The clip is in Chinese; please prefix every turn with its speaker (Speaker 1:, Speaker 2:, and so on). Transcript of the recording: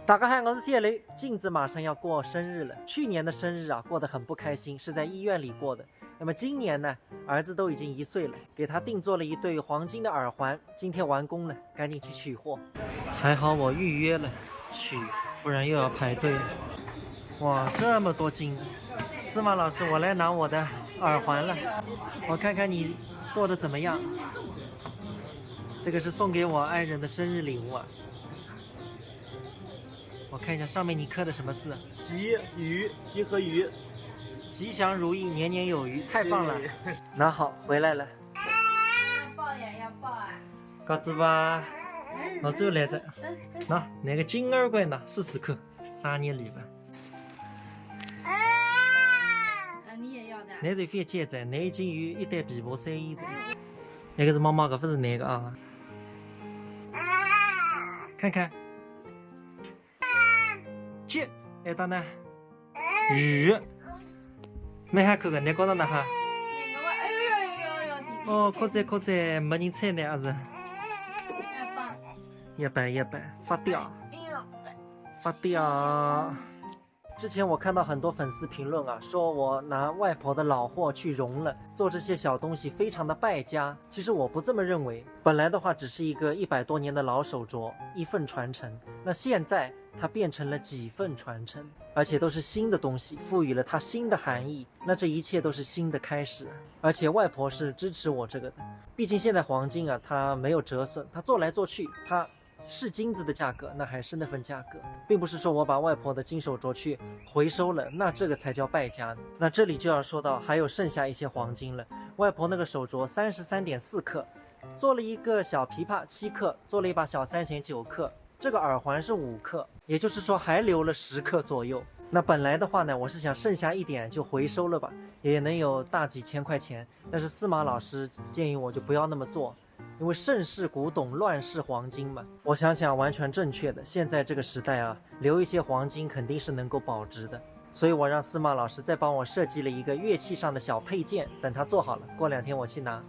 Speaker 1: 大家好，我是小雷。镜子马上要过生日了，去年的生日啊过得很不开心，是在医院里过的。那么今年呢，儿子都已经1岁了，给他定做了一对黄金的耳环，今天完工了，赶紧去取货。还好我预约了取，不然又要排队了。哇，这么多金！司马老师，我来拿我的耳环了，我看看你做的怎么样。这个是送给我爱人的生日礼物啊。我看一下上面你刻的什么字？
Speaker 2: 吉鱼，吉和鱼，
Speaker 1: 吉祥如意，年年有余，太棒了！拿好，回来了。
Speaker 3: 要抱呀，要抱啊！
Speaker 1: 告知吧，我走来着。那个金耳环呢？试试看，生日礼物。
Speaker 3: 啊，你也要的？
Speaker 1: 那是非戒指，那已经有一袋琵琶山烟子。那个是妈妈的，不是那个啊。看看。鸡，还到呢？鱼，没还扣个，你搞到哪哈？哦，可在，没人猜呢，还是？一百，发掉，发掉。之前我看到很多粉丝评论啊，说我拿外婆的老货去熔了，做这些小东西非常的败家。其实我不这么认为，本来的话只是一个100多年的老手镯，一份传承。那现在它变成了几份传承，而且都是新的东西，赋予了它新的含义。那这一切都是新的开始。而且外婆是支持我这个的，毕竟现在黄金啊，它没有折损，它做来做去，它是金子的价格，那还是那份价格，并不是说我把外婆的金手镯去回收了，那这个才叫败家呢。那这里就要说到还有剩下一些黄金了。外婆那个手镯33.4克，做了一个小琵琶7克，做了一把小三弦9克，这个耳环是5克，也就是说还留了10克左右。那本来的话呢，我是想剩下一点就回收了吧，也能有大几千块钱，但是司马老师建议我就不要那么做，因为盛世古董，乱世黄金嘛。我想想完全正确的，现在这个时代啊，留一些黄金肯定是能够保值的。所以我让司马老师再帮我设计了一个乐器上的小配件，等他做好了，过2天我去拿。